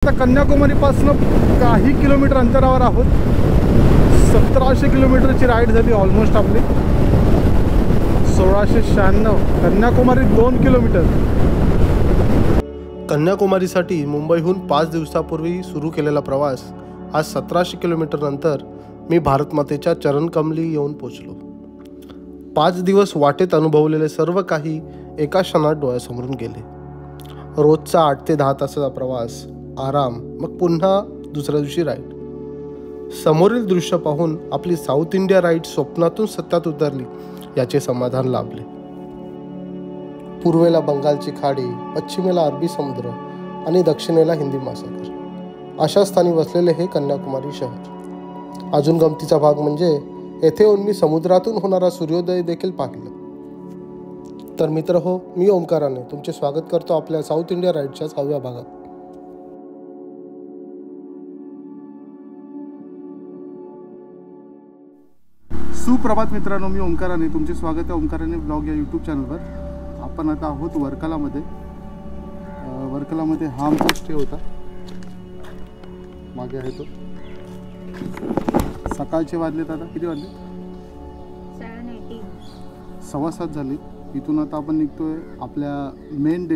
आता कन्याकुमारीपासून काही किलोमीटर अंतरावर आहोत. 1700 किलोमीटरची राईड झाली ऑलमोस्ट आपली. 1696. कन्याकुमारी 2 किलोमीटर. कन्याकुमारीसाठी मुंबईहून 5 दिवसापूर्वी सुरू केलेला प्रवास आज 1700 किलोमीटर नंतर मी भारतमातेच्या चरणकमली येऊन पोचलो. 5 दिवस वाटेत अनुभवलेले सर्व काही एका क्षणात डोळ्यासमोरून गेले. रोजचा 8 ते 10 तासाचा प्रवास, आराम, मग पुन्हा दुसऱ्या दिवशी राईड. समोरील दृश्य पाहून आपली साऊथ इंडिया राईड स्वप्नातून सत्यात उतरली याचे समाधान लाभले. पूर्वेला बंगालची खाडी, पश्चिमेला अरबी समुद्र आणि दक्षिणेला हिंदी महासागर अशा स्थानी वसलेले हे कन्याकुमारी शहर. अजून गमतीचा भाग म्हणजे येथे येऊन मी समुद्रातून होणारा सूर्योदय देखील पाहिला. तर मित्र हो, मी ओंकाराने तुमचे स्वागत करतो आपल्या साऊथ इंडिया राईडच्या 6व्या भागात. सुप्रभात मित्रांनो, मी ओंकाराने तुमचे स्वागत आहे ओंकाराने ब्लॉग या यूट्यूब चॅनलवर. आपण आता आहोत वर्कलामध्ये. वर्कलामध्ये हा आमचा स्टे होता, मागे आहे तो. सकाळचे वाजलेत, आता किती वाजले? 7:15 झाली. इथून आता आपण निघतोय आपल्या मेन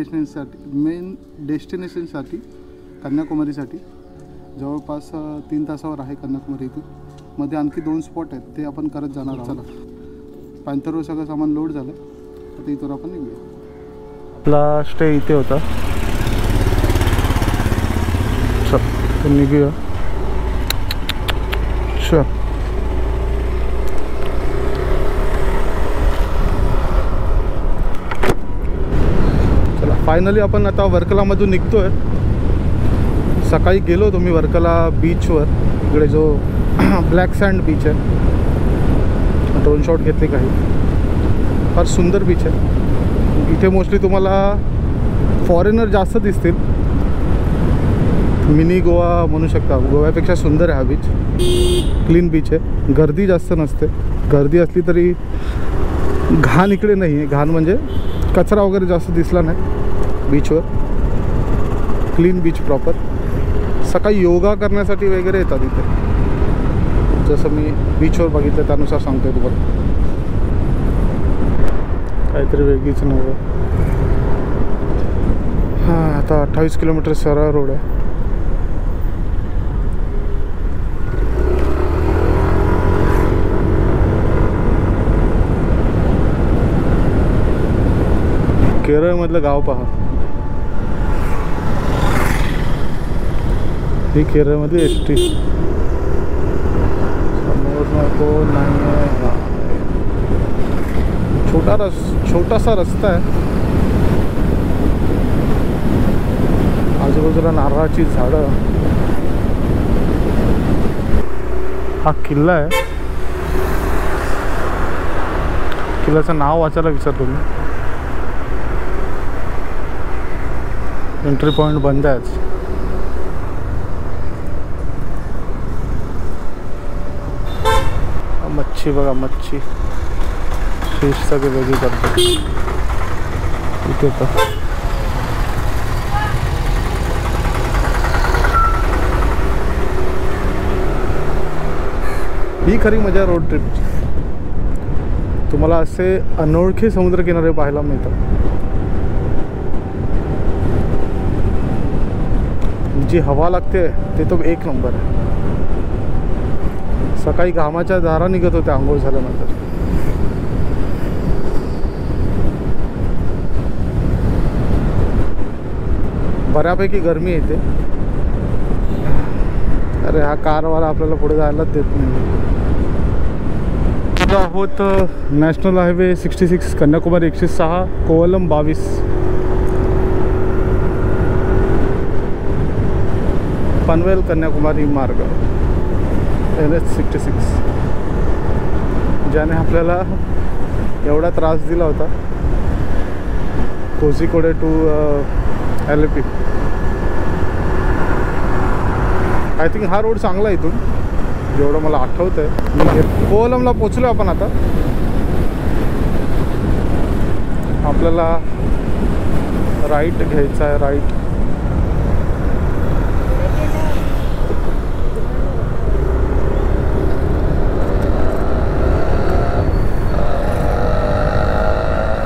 डेस्टिनेशनसाठी कन्याकुमारीसाठी. जवळपास 3 तासावर आहे कन्याकुमारी. इथून मध्ये आणखी 2 स्पॉट आहेत, ते आपण करत जाणार आहोत. चला, पॅन्थरवर सगळं सामान लोड झालं, आता इथून आपण निघूया. आपला स्टे इथे होता, निघूया. चला, फायनली आपण आता वर्कलामधून निघतोय. सकाळी गेलो होतो मी वर्कला बीचवर. इकडे जो ब्लॅक सँड बीच आहे, ड्रोन शॉट घेतले काही. फार सुंदर बीच आहे. इथे मोस्टली तुम्हाला फॉरेनर जास्त दिसतील. मिनी गोवा म्हणू शकता, गोव्यापेक्षा सुंदर आहे हा बीच. क्लीन बीच आहे, गर्दी जास्त नसते. गर्दी असली तरी घाण इकडे नाही आहे. घाण म्हणजे कचरा वगैरे जास्त दिसला नाही बीचवर. क्लीन बीच प्रॉपर. सकाळी योगा करण्यासाठी वगैरे येतात इथे, जसं मी बीचवर बघितलं त्यानुसार सांगतोय तुम्हाला. काहीतरी वेगळीच नव्हे. हां, आता 28 किलोमीटर सरळ रोड आहे. केरळमधलं गाव पहा. ही केरळमधली एसटी. कोण नाही आहे. छोटासा रस्ता आहे. आजूबाजूला नारळाची झाडं. हा किल्ला आहे. किल्ल्याचं नाव वाचायला विसरलो मी. एंट्री पॉईंट बंद आहे. मच्छी बघा, मच्छी फिश सगळे वेगळी करतात इथे. तर ही खरी मजा रोड ट्रिपची. तुम्हाला असे अनोळखी समुद्रकिनारे पाहायला मिळतात. जी हवा लागते ते तो एक नंबर आहे. सकाळी घामाच्या धारा निघत होत्या आंघोळ झाल्यानंतर. बऱ्यापैकी गरमी येते. अरे हा कारवाला आपल्याला पुढे जायलाच देत नाही. आता आहोत नॅशनल हायवे 66, कन्याकुमारी 106, कोवलम 22. पनवेल कन्याकुमारी मार्ग NH66, ज्याने आपल्याला एवढा त्रास दिला होता Kozhikode to LAP. I think हा रोड चांगला आहे इथून, जेवढं मला आठवतं आहे. कोवलमला पोचलो आपण. आता आपल्याला राईट घ्यायचा आहे. राईट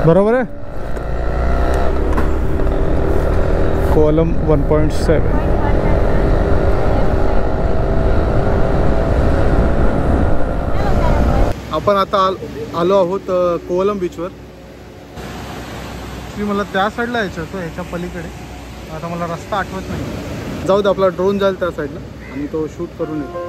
बरोबर आहे. कोलम 1.7. आपण आता आलो आहोत कोवलम बीचवर. मी मला त्या साईडला यायचं होतं, ह्याच्या पलीकडे. आता मला रस्ता आठवत नाही. जाऊ दे, आपला ड्रोन जाईल त्या साईडला आणि तो शूट करून येतो.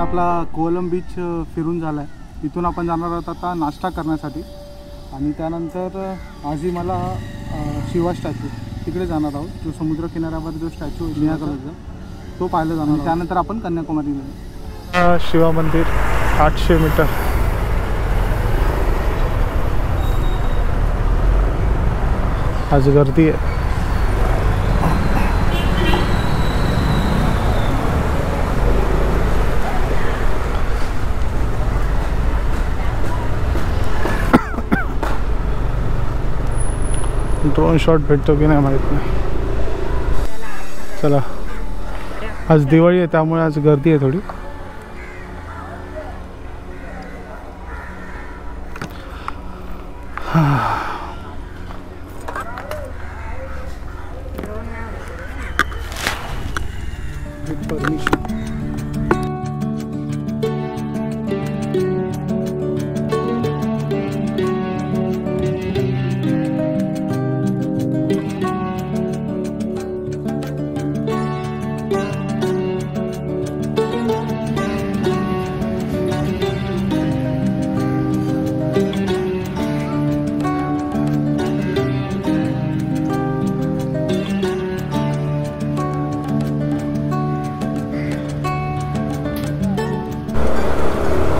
आपला कोवलम बीच फिरून झाला आहे. इथून आपण जाणार आहोत आता नाश्ता करण्यासाठी आणि त्यानंतर आजही मला शिवा स्टॅच्यू तिकडे जाणार आहोत. जो समुद्र किनाऱ्यावर जो स्टॅच्यू आहे निळ्या कलरचा तो पाहायला जाणार. त्यानंतर आपण कन्याकुमारीला. शिवा मंदिर 800 मीटर. आज गर्दी आहे. ड्रोन शॉट भेटतो की नाही माहीत नाही. चला, आज दिवाळी आहे त्यामुळे आज गर्दी आहे थोडी. परमिशन.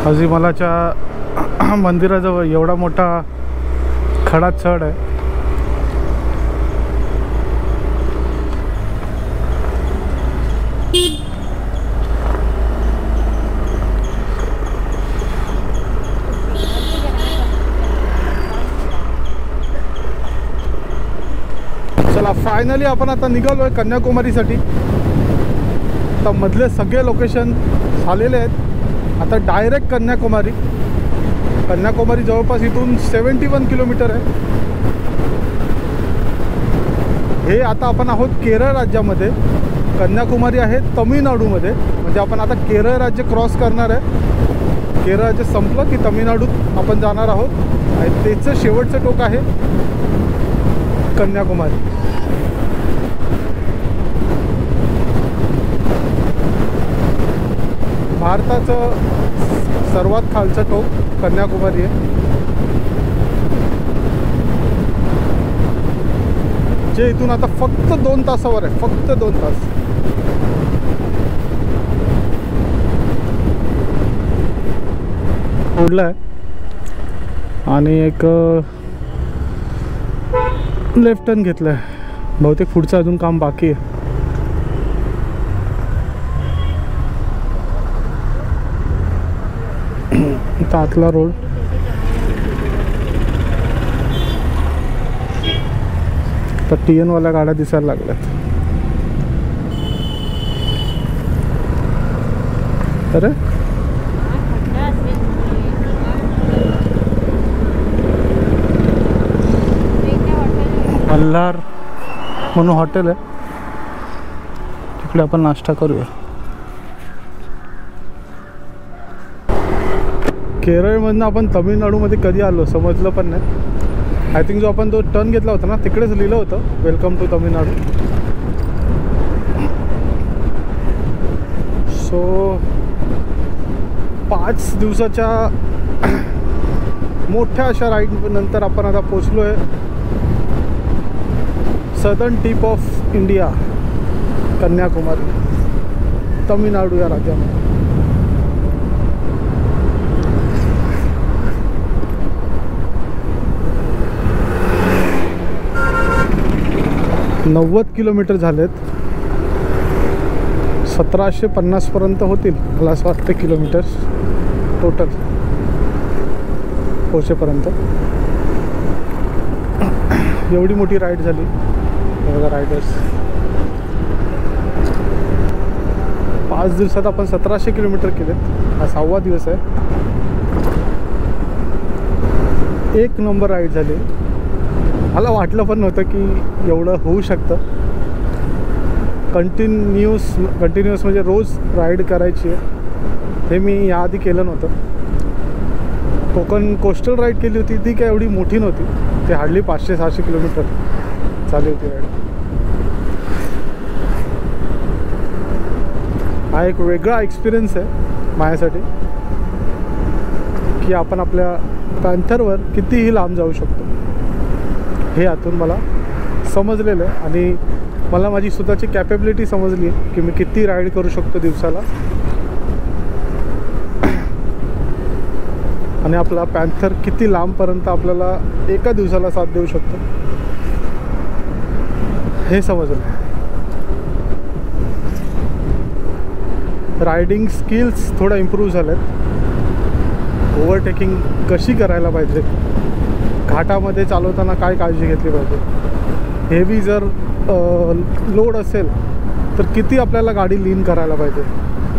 हजीमलाच्या मंदिराजवळ एवढा मोठा खडा चढ आहे. चला, फायनली आपण आता निघालोय कन्याकुमारीसाठी. आता मधले सगळे लोकेशन झालेले आहेत. आता डायरेक्ट कन्याकुमारी. कन्याकुमारी जवळपास इथून 71 किलोमीटर आहे. हे आता आपण आहोत केरळ राज्यामध्ये. कन्याकुमारी आहे तमिळनाडूमध्ये. म्हणजे आपण आता केरळ राज्य क्रॉस करणार आहे. केरळ राज्य संपलं की तमिळनाडूत आपण जाणार आहोत आणि त्याचं शेवटचं टोक आहे कन्याकुमारी. भारताचं सर्वात खालचं टोक कन्याकुमारी आहे. जे इथून आता फक्त 2 तासावर आहे. फक्त 2 तास. सोडलं आहे आणि एक लेफ्ट टर्न घेतलं आहे. बहुतेक पुढचं अजून काम बाकी आहे. इथं आतला रोड. तर TN वाल्या गाड्या दिसायला लागल्यात. अरे मल्हार म्हणून हॉटेल आहे, तिकडे आपण नाश्ता करूया. केरळमधनं आपण तमिळनाडूमध्ये कधी आलो समजलं पण नाही. आय थिंक जो आपण तो टर्न घेतला होता ना तिकडेच लिहिलं होतं वेलकम टू तमिळनाडू. सो 5 दिवसाच्या मोठ्या अशा राईड नंतर आपण आता पोचलो आहे southern tip of India, Kanyakumari, Tamil Nadu या राज्यामध्ये. 90 किलोमीटर झालेत. 1750 पर्यंत होतील मला असं वाटतं किलोमीटर्स टोटल पोचेपर्यंत. एवढी मोठी राईड झाली बघा रायडर्स. 5 दिवसात आपण 1700 किलोमीटर केलेत. हा 6वा दिवस आहे. एक नंबर राईड झाली. मला वाटलं पण नव्हतं की एवढं होऊ शकतं. कंटिन्युअस म्हणजे रोज राईड करायची आहे हे मी याआधी केलं नव्हतं. कोकण कोस्टल राईड केली होती, ती काय एवढी मोठी नव्हती. ते हार्डली 500-600 किलोमीटर चालली होती राईड. हा एक वेगळा एक्सपिरियन्स आहे माझ्यासाठी की आपण आपल्या पॅन्थरवर कितीही लांब जाऊ शकतो हे यातून मला समजलेलं आहे. आणि मला माझी स्वतःची कॅपेबिलिटी समजली आहे की मी किती राईड करू शकतो दिवसाला. आणि आपला पॅन्थर किती लांबपर्यंत आपल्याला एका दिवसाला साथ देऊ शकतो हे समजलं. रायडिंग स्किल्स थोडा इम्प्रूव्ह झाल्यात. ओव्हरटेकिंग कशी करायला पाहिजे, घाटामध्ये चालवताना काय काळजी घेतली पाहिजे, हेवी जर लोड असेल तर किती आपल्याला गाडी लीन करायला पाहिजे,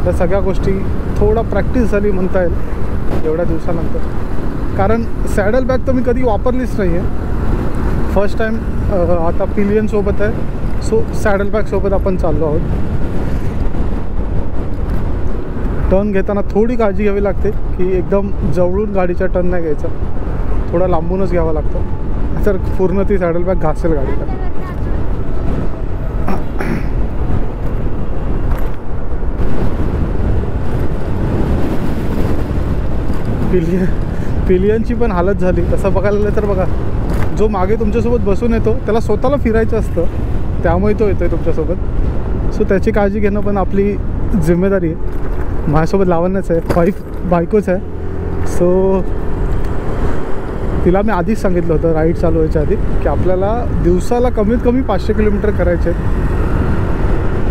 त्या सगळ्या गोष्टी थोडा प्रॅक्टिस झाली म्हणता येईल एवढ्या दिवसानंतर. कारण सॅडल बॅग तर मी कधी वापरलीच नाही आहे. फर्स्ट टाईम आता पिलियनसोबत आहे. सो सॅडल बॅगसोबत आपण चाललो आहोत. टर्न घेताना थोडी काळजी घ्यावी लागते की एकदम जवळून गाडीचा टर्न नाही घ्यायचा, थोडा लांबूनच घ्यावा लागतो. तर पूर्ण ती सॅडल बॅग घासेल गाडीला. पिलियनची पण हालत झाली. तसं बघायला गेलं तर बघा, जो मागे तुमच्यासोबत बसून येतो त्याला स्वतःला फिरायचं असतं, त्यामुळे तो येतो आहे तुमच्यासोबत. सो त्याची काळजी घेणं पण आपली जिम्मेदारी आहे. माझ्यासोबत लावणच आहे, बायकोच आहे. सो तिला मी आधीच सांगितलं होतं राईड चालू व्हायच्या आधी की आपल्याला दिवसाला कमीत कमी 500 किलोमीटर करायचे.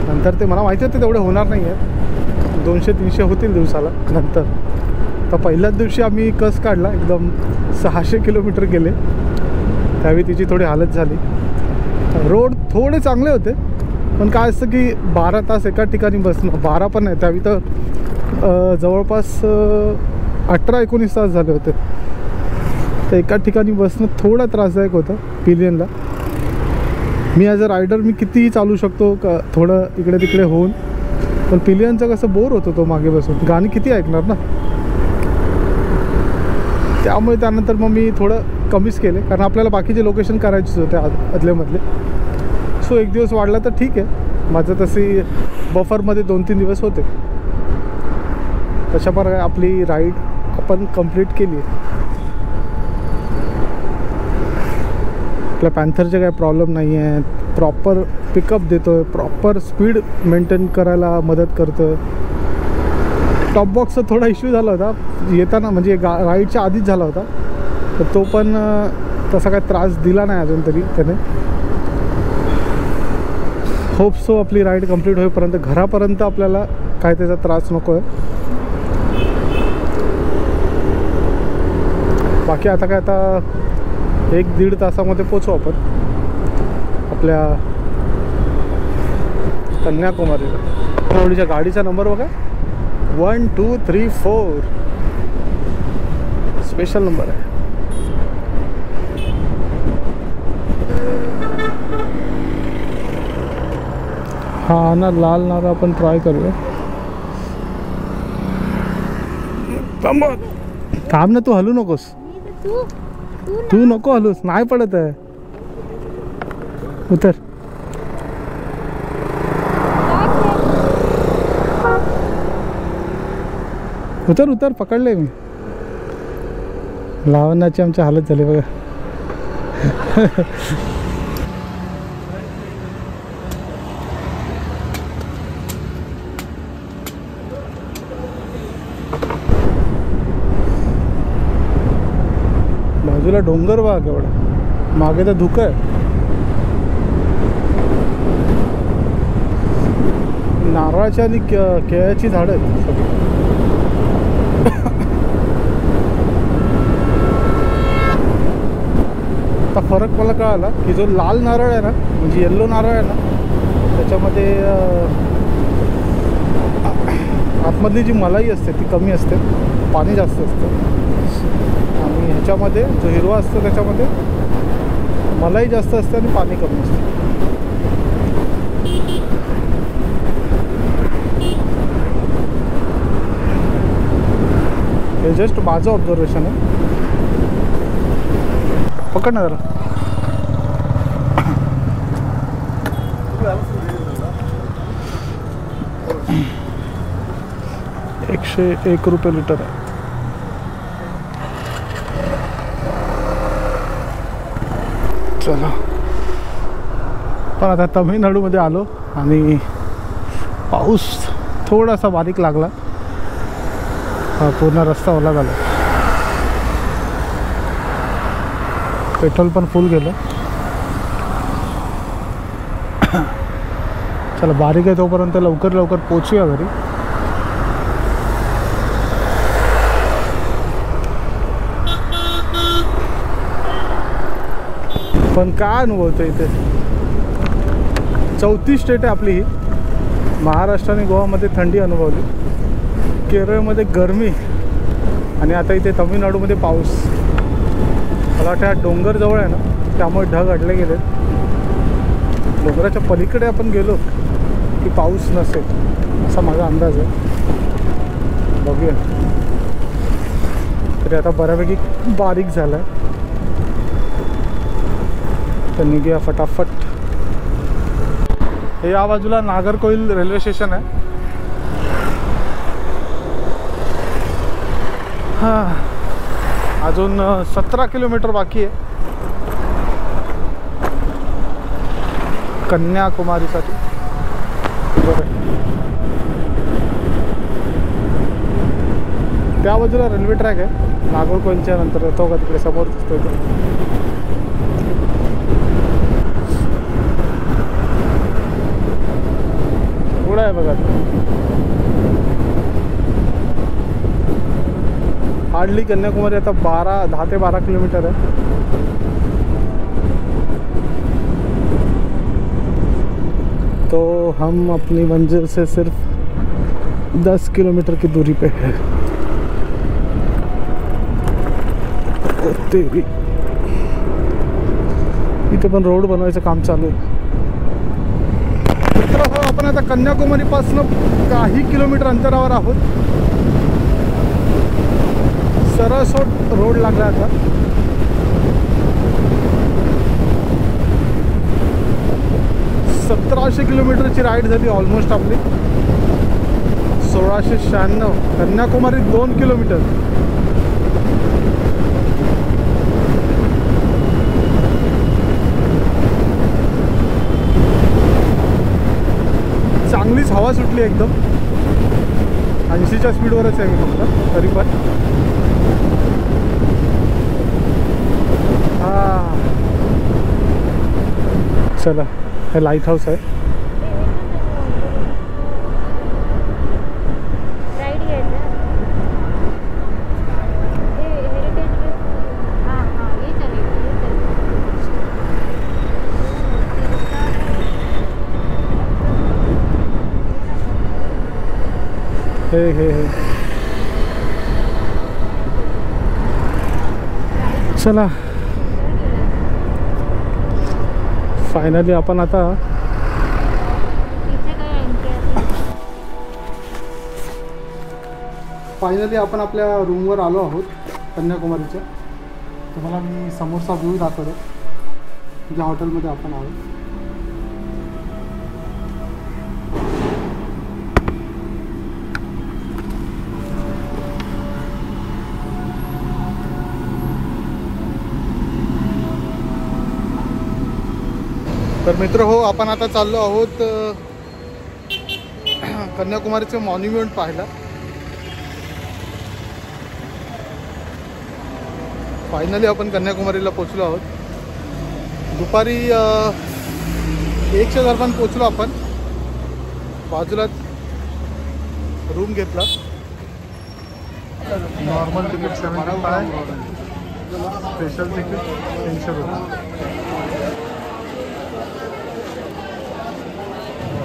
नंतर ते मला माहिती होतं तेवढे होणार नाही आहे, 200-300 होतील दिवसाला नंतर. तर पहिल्याच दिवशी आम्ही कस काढला, एकदम 600 किलोमीटर गेले. त्यावेळी तिची थोडी हालत झाली. रोड थोडे चांगले होते पण काय असतं की 12 तास एका ठिकाणी बसणं, 12 पण नाही, त्यावेळी तर जवळपास 18-19 तास झाले होते. तर एका ठिकाणी बसणं थोडं त्रासदायक होतं पिलियनला. मी ॲज अ रायडर मी कितीही चालू शकतो थोडं इकडे तिकडे होऊन, पण पिलियनचं कसं बोर होतो तो मागे बसून, गाणी किती ऐकणार ना. त्यामुळे त्यानंतर मग मी थोडं कमीच केले, कारण आपल्याला बाकीचे लोकेशन करायचेच होते आदलेमधले. सो एक दिवस वाढला तर ठीक आहे. माझं तशी बफरमध्ये 2-3 दिवस होते. तशा प्रकारे आपली राईड आपण कंप्लीट केली आहे. आपल्या पॅन्थरचे काही प्रॉब्लेम नाही आहेत. प्रॉपर पिकअप देतो आहे, प्रॉपर स्पीड मेंटेन करायला मदत करतो आहे. टॉप बॉक्सचा थोडा इश्यू झाला होता येताना, म्हणजे राईडच्या आधीच झाला होता, तर तो पण तसा काही त्रास दिला नाही अजून तरी त्याने. होप सो आपली राईड कंप्लीट होईपर्यंत घरापर्यंत आपल्याला काय त्याचा त्रास नको आहे. बाकी आता काय, आता 1-1.5 तासामध्ये पोचू आपण आपल्या कन्याकुमारीला. ओळीच्या गाडीचा नंबर बघा, 1234 स्पेशल नंबर आहे. हा ना, लाल नारा आपण ट्राय करूया. थांब ना, तू हलू नकोस. तू नको हलूस, नाही पडत आहे. उतर. उतर उतर, पकडले मी. लावण्याची आमची हालत झाली बघा. बाजूला डोंगर बघा केवढा, मागे तर धुकं आहे. नारळाची आणि केळ्याची झाडं आहेत सगळी. आता फरक मला कळाला की जो लाल नारळ आहे ना, म्हणजे येल्लो नारळ आहे ना, त्याच्यामध्ये आतमधली जी मलाई असते ती कमी असते, पाणी जास्त असतं. आणि ह्याच्यामध्ये जो हिरवा असतो त्याच्यामध्ये मलाई जास्त असते आणि पाणी कमी असते. हे जस्ट माझं ऑब्झर्वेशन आहे. पकड ना जरा. ₹101 लिटर आहे. चला, पण आता तमिळनाडूमध्ये आलो आणि पाऊस थोडासा बारीक लागला. पूर्ण रस्ता ओला झाला. पेट्रोल पण फुल गेलं. चला, बारीक आहे तोपर्यंत लवकर लवकर पोचूया घरी. पण काय अनुभवतो इथे. 34 स्टेट आहे आपली ही. महाराष्ट्र आणि गोवामध्ये थंडी अनुभवली, केरळमध्ये गरमी, आणि आता इथे तमिळनाडूमध्ये पाऊस. मला वाटतं हा डोंगर जवळ आहे ना, त्यामुळे ढग अडले गेले. डोंगराच्या पलीकडे आपण गेलो की पाऊस नसेल असा माझा अंदाज आहे. बघूया. तरी आता बऱ्यापैकी बारीक झाला आहे, तर निघूया फटाफट. हे या बाजूला नागरकोइल रेल्वे स्टेशन आहे. हां, अजून 17 किलोमीटर बाकी आहे कन्याकुमारीसाठी. बरं, त्या बाजूला रेल्वे ट्रॅक आहे नागरकोइलच्या नंतर, येतो का तिकडे समोर दिसतोय तो. पुढं आहे बघा. हार्डली कन्याकुमारी आता 10 ते 12 किलोमीटर है. तो हम अपनी मंजिल से सिर्फ 10 किलोमीटर की दूरी पे है. तेरी इथे पण रोड बनवायचं काम चालू आहे. मित्रांनो, आपण आता कन्याकुमारीपासून काही किलोमीटर अंतरावर आहोत. सरसोट रोड लागला आता. $1700 किलोमीटरची राईड झाली ऑलमोस्ट आपली. 1696. कन्याकुमारी 2 किलोमीटर. चांगलीच हवा सुटली एकदम. 80च्या स्पीडवरच आहे मी फक्त, तरी पण चला. हे लाईट हाऊस आहे. हे चला फायनली आपण आता आपल्या रूमवर आलो आहोत कन्याकुमारीच्या. तुम्हाला मी समोरचा व्ह्यू दाखवतो ज्या हॉटेलमध्ये आपण आहोत. तर मित्र हो, आपण आता चाललो आहोत कन्याकुमारीचं मॉन्युमेंट पाहायला. फायनली आपण कन्याकुमारीला पोचलो आहोत. दुपारी 1च्या दरम्यान पोचलो आपण. बाजूलाच रूम घेतला. नॉर्मल तिकीट 75, स्पेशल तिकीट 300 रुपये.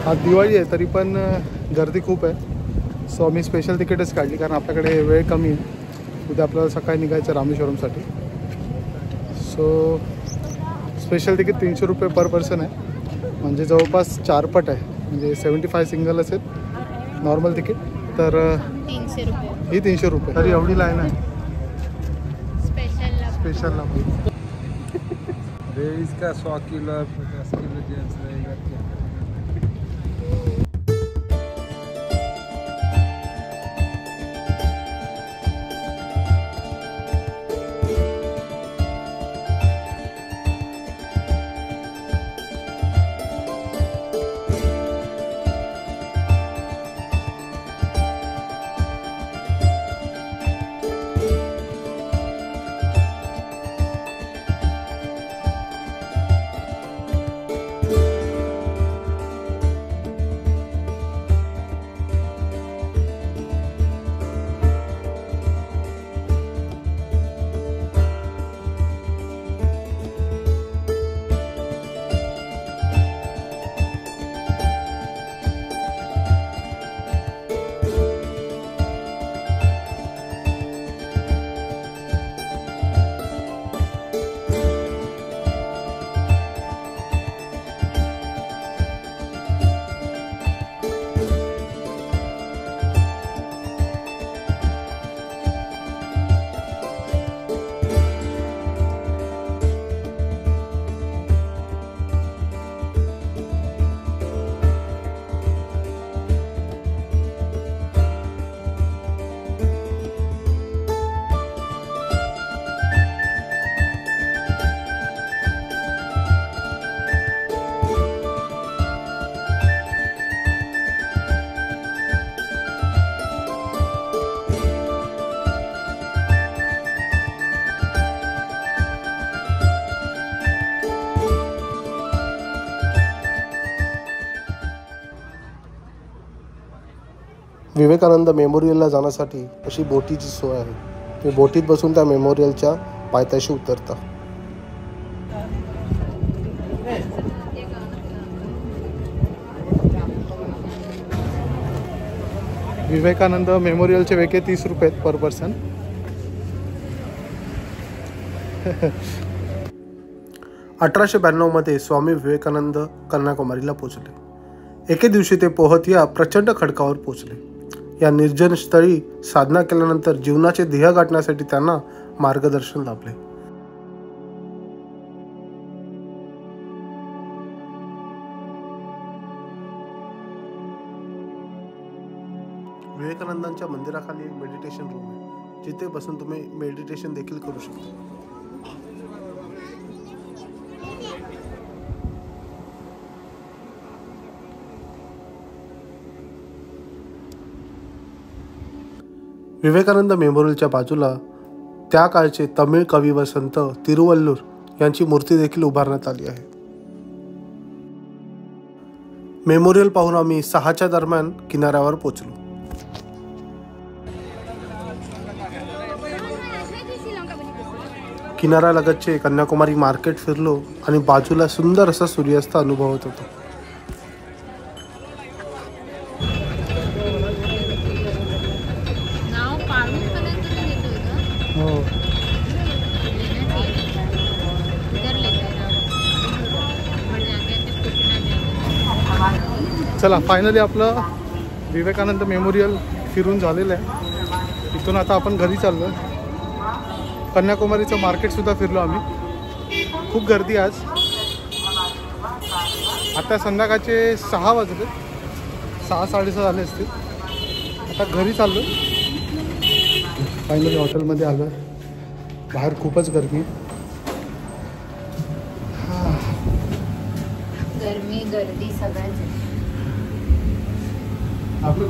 आज दिवाळी आहे तरी पण गर्दी खूप आहे. सो आम्ही स्पेशल तिकीटच काढली कारण आपल्याकडे वेळ कमी आहे. उद्या आपल्याला सकाळी निघायचं रामेश्वरमसाठी. सो स्पेशल तिकीट 300 रुपये पर पर्सन आहे. म्हणजे जवळपास 4 पट आहे. म्हणजे 75 सिंगल असेल नॉर्मल तिकीट तर 300 रुपये. ही 300 रुपये. तरी एवढी लाईन आहे स्पेशलला. इसका 100 किलो 50 किलो जेंट्स रहेगा क्या? विवेकानंद मेमोरियलला जाण्यासाठी अशी बोटीची सोय आहे. तुम्ही बोटीत बसून त्या मेमोरियलच्या पायथ्याशी उतरता. विवेकानंद मेमोरियलचे वेके 30 रुपये पर पर्सन. 1892 मध्ये स्वामी विवेकानंद कन्याकुमारीला पोचले. एके दिवशी ते पोहत या प्रचंड खडकावर पोचले. या निर्जन स्थळी साधना केल्यानंतर जीवनाचे ध्येय गाठण्यासाठी त्यांना मार्गदर्शन लाभले. विवेकानंदांच्या मंदिराखाली एक मेडिटेशन रूम आहे जिथे बसून तुम्ही मेडिटेशन देखील करू शकता. विवेकानंद मेमोरियलच्या बाजूला त्या काळचे तमिळ कवी व संत तिरुवल्लूर यांची मूर्ती देखील उभारण्यात आली आहे. मेमोरियल पाहून आम्ही 6च्या दरम्यान किनाऱ्यावर पोहोचलो. किनाऱ्यालगतचे कन्याकुमारी मार्केट फिरलो आणि बाजूला सुंदर असा सूर्यास्त अनुभवत होतो. चला फायनली आपलं विवेकानंद मेमोरियल फिरून झालेलं आहे. इथून आता आपण घरी चाललो आहे. कन्याकुमारीचं मार्केटसुद्धा फिरलो आम्ही. खूप गर्दी आज. आता संध्याकाळचे 6 वाजले, 6-6:30 झाले असतील. आता घरी चाललो. फायनली हॉटेलमध्ये आलो आहे. बाहेर खूपच गर्दी आहे. गर्दी सगळ्याच आपलं